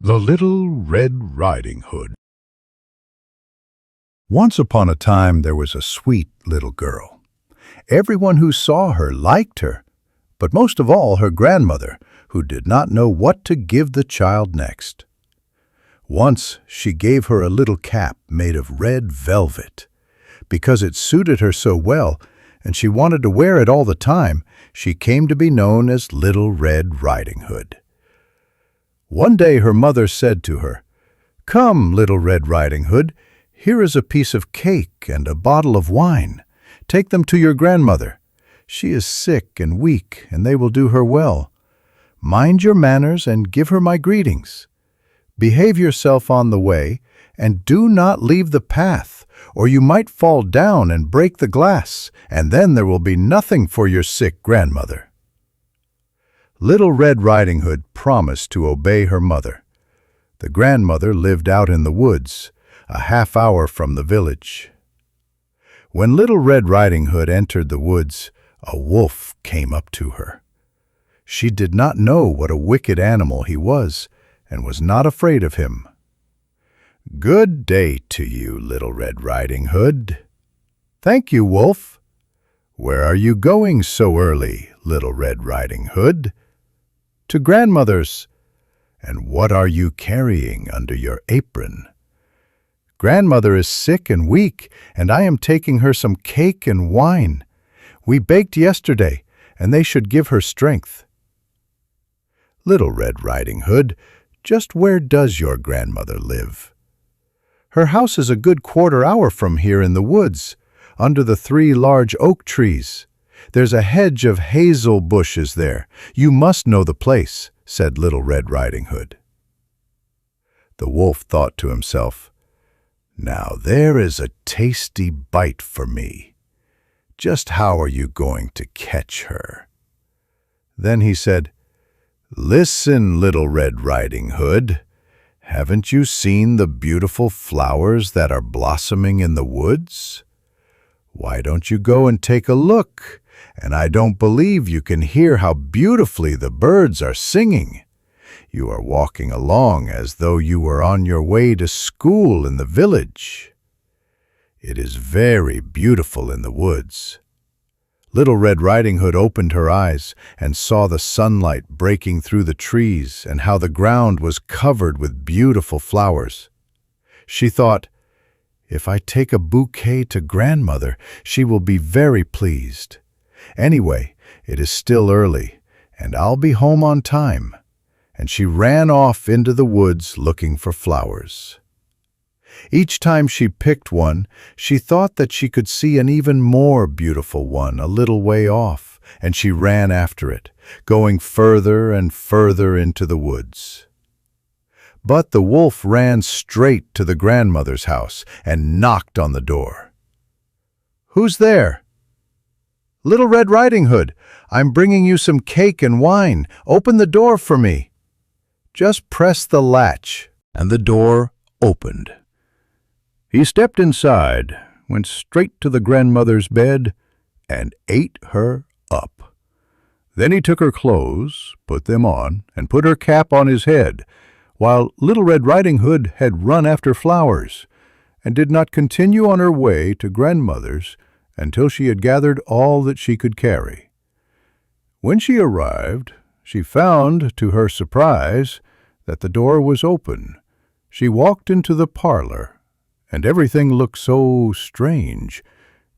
The Little Red Riding Hood. Once upon a time there was a sweet little girl. Everyone who saw her liked her, but most of all her grandmother, who did not know what to give the child next. Once she gave her a little cap made of red velvet. Because it suited her so well, and she wanted to wear it all the time, she came to be known as Little Red Riding Hood. One day her mother said to her, "Come, Little Red Riding Hood, here is a piece of cake and a bottle of wine. Take them to your grandmother. She is sick and weak, and they will do her well. Mind your manners and give her my greetings. Behave yourself on the way, and do not leave the path, or you might fall down and break the glass, and then there will be nothing for your sick grandmother." Little Red Riding Hood promised to obey her mother. The grandmother lived out in the woods, a half-hour from the village. When Little Red Riding Hood entered the woods, a wolf came up to her. She did not know what a wicked animal he was, and was not afraid of him. "Good day to you, Little Red Riding Hood." "Thank you, Wolf." "Where are you going so early, Little Red Riding Hood?" "To grandmother's." "And what are you carrying under your apron?" "Grandmother is sick and weak, and I am taking her some cake and wine. We baked yesterday, and they should give her strength." "Little Red Riding Hood, just where does your grandmother live?" "Her house is a good quarter-hour from here in the woods, under the 3 large oak trees. There's a hedge of hazel bushes there. You must know the place," said Little Red Riding Hood. The wolf thought to himself, "Now there is a tasty bite for me. Just how are you going to catch her?" Then he said, "Listen, Little Red Riding Hood. Haven't you seen the beautiful flowers that are blossoming in the woods? Why don't you go and take a look? And I don't believe you can hear how beautifully the birds are singing. You are walking along as though you were on your way to school in the village. It is very beautiful in the woods." Little Red Riding Hood opened her eyes and saw the sunlight breaking through the trees and how the ground was covered with beautiful flowers. She thought, "If I take a bouquet to grandmother, she will be very pleased. Anyway, it is still early, and I'll be home on time." And she ran off into the woods looking for flowers. Each time she picked one, she thought that she could see an even more beautiful one a little way off, and she ran after it, going further and further into the woods. But the wolf ran straight to the grandmother's house and knocked on the door. "Who's there?" "Little Red Riding Hood, I'm bringing you some cake and wine. Open the door for me." Just press the latch, and the door opened. He stepped inside, went straight to the grandmother's bed, and ate her up. Then he took her clothes, put them on, and put her cap on his head, while Little Red Riding Hood had run after flowers, and did not continue on her way to grandmother's until she had gathered all that she could carry. When she arrived, she found, to her surprise, that the door was open. She walked into the parlor, and everything looked so strange.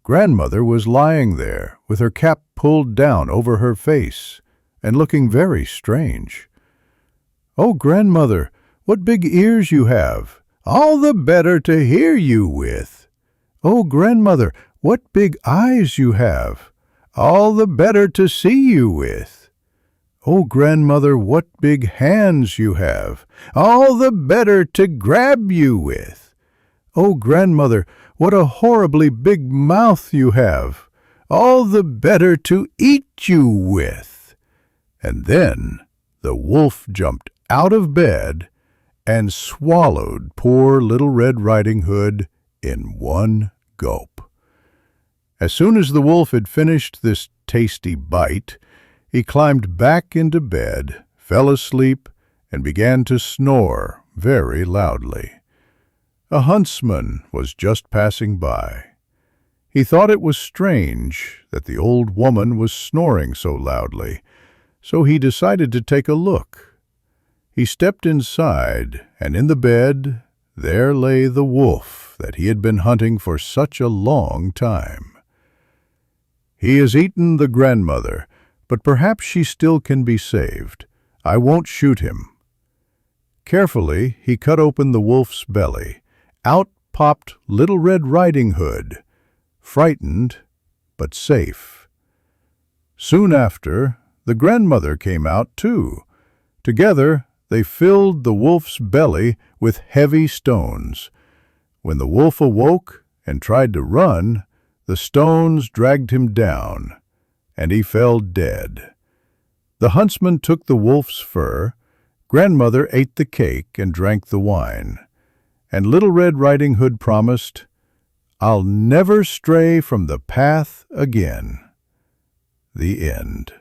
Grandmother was lying there, with her cap pulled down over her face, and looking very strange. "Oh, grandmother, what big ears you have! All the better to hear you with." "Oh, grandmother, what big eyes you have! All the better to see you with." "Oh, grandmother, what big hands you have! All the better to grab you with." "Oh, grandmother, what a horribly big mouth you have! All the better to eat you with." And then the wolf jumped out of bed and swallowed poor Little Red Riding Hood in one gulp. As soon as the wolf had finished this tasty bite, he climbed back into bed, fell asleep, and began to snore very loudly. A huntsman was just passing by. He thought it was strange that the old woman was snoring so loudly, so he decided to take a look. He stepped inside, and in the bed there lay the wolf that he had been hunting for such a long time. "He has eaten the grandmother, but perhaps she still can be saved. I won't shoot him." Carefully he cut open the wolf's belly. Out popped Little Red Riding Hood, frightened but safe. Soon after, the grandmother came out too. Together they filled the wolf's belly with heavy stones. When the wolf awoke and tried to run, the stones dragged him down, and he fell dead. The huntsman took the wolf's fur, grandmother ate the cake and drank the wine, and Little Red Riding Hood promised, "I'll never stray from the path again." The end.